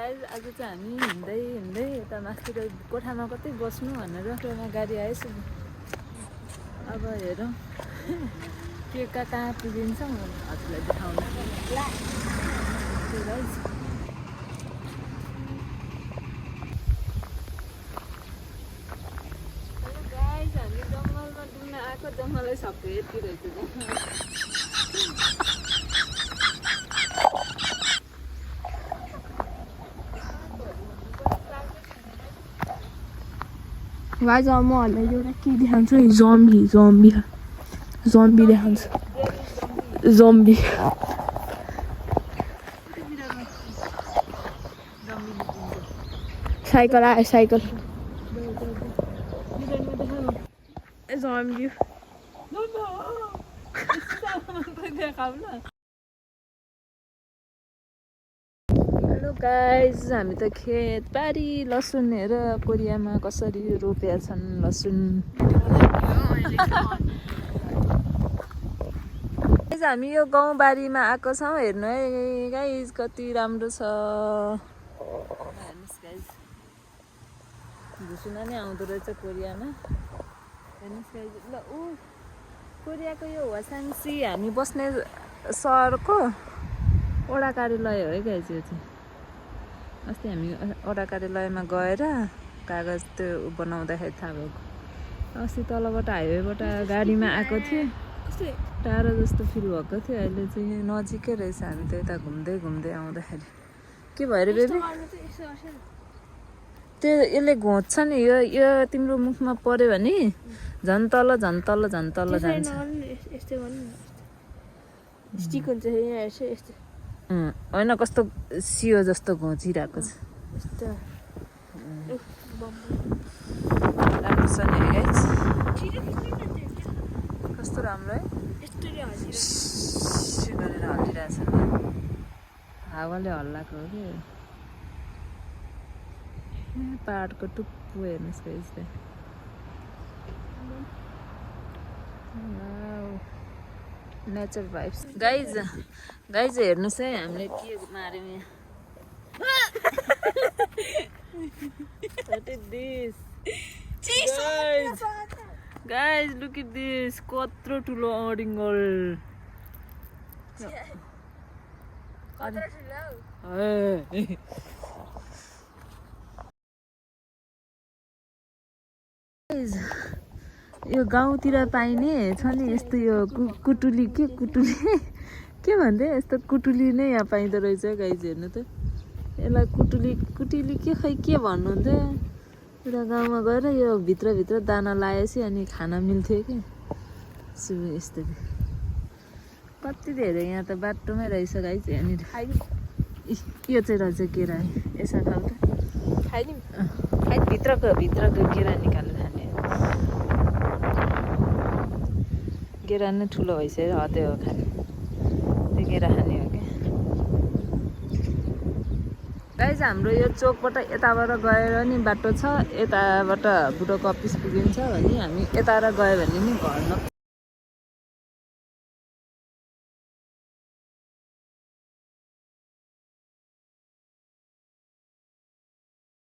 Guys आज चाहिँ हामी हिँड्दै हिँड्दै यता मास्तिर कोठामा कतै बस्नु भनेर टोमा गाडी आएछु। अब हेरौँ के कहाँ पुगिन्छ हजुरलाई देखाउनु। गाइज हामी जङ्गलमा डुल्न आएको, जङ्गलै सबै यति रहेछ। गाइज म हल्लाई एउटा के देखाउँछु नि, जम्बी देखाउँछु। जम्बी साइकल आयो, साइकल जम्बी। हेलो गाइज, हामी त खेतबारी लसुन हेर कोरियामा कसरी रोपेका छन् लसुन। हामी यो गाउँबारीमा आएको छौँ, हेर्नु है गाइज कति राम्रो छ। हेर्नुहोस् गाइज, झुसुना नै आउँदो रहेछ कोरियामा। हेर्नुहोस् गाइज, ल ऊ कोरियाको यो होसाङसी हामी बस्ने सहरको वडा कार्यालय हो है गाइज। यो चाहिँ अस्ति हामी वडा कार्यालयमा गएर कागज त्यो बनाउँदाखेरि थाहा भएको। अस्ति तलबाट हाइवेबाट गाडीमा आएको थियो, टाढो जस्तो फिल भएको थियो। अहिले चाहिँ नजिकै रहेछ। हामी त यता घुम्दै घुम्दै आउँदाखेरि के भयो अरे बेबी, त्यो यसले घोच्छ नि। यो तिम्रो मुखमा पऱ्यो भने झन् तल झन् तल झन् तल जान्छ। होइन कस्तो सियो जस्तो घोचिरहेको छ। राम्रो छ नि गाइज, कस्तो राम्रो है। गरेर हल्लिरहेछ, हावाले हल्लाएको हो कि। पहाडको टुप्पो हेर्नुहोस् गाइज। Nature vibes guys. हेर्नुहोस् है हामीले के मार्यौँ यहाँ। What is this? Guys, look at this. कत्रो ठुलो अडिङ्गल। यो गाउँतिर पाइने छ नि यस्तो यो कुटुली के भन्दै यस्तो कुटुली नै यहाँ पाइँदो रहेछ गाइज। हेर्नु त यसलाई कुटुली के भन्नुहुन्थ्यो। एउटा गाउँमा गएर यो भित्रभित्र दाना लाएपछि अनि खाना मिल्थ्यो कि यस्तो। कति धेरै यहाँ त बाटोमै रहेछ गाइज। यहाँनिर यो चाहिँ रहेछ केरा। यसो खाऊ त, भित्रको केरा निकालेर खाने। केरा नै ठुलो भइसक्यो, हत्या हो खाने। त्यो केरा खाने हो क्या गाइज। हाम्रो यो चोकबाट यताबाट गएर नि बाटो छ, यताबाट बुढोको अफिस पुगिन्छ भने हामी यताबाट गयो भने नि घरमा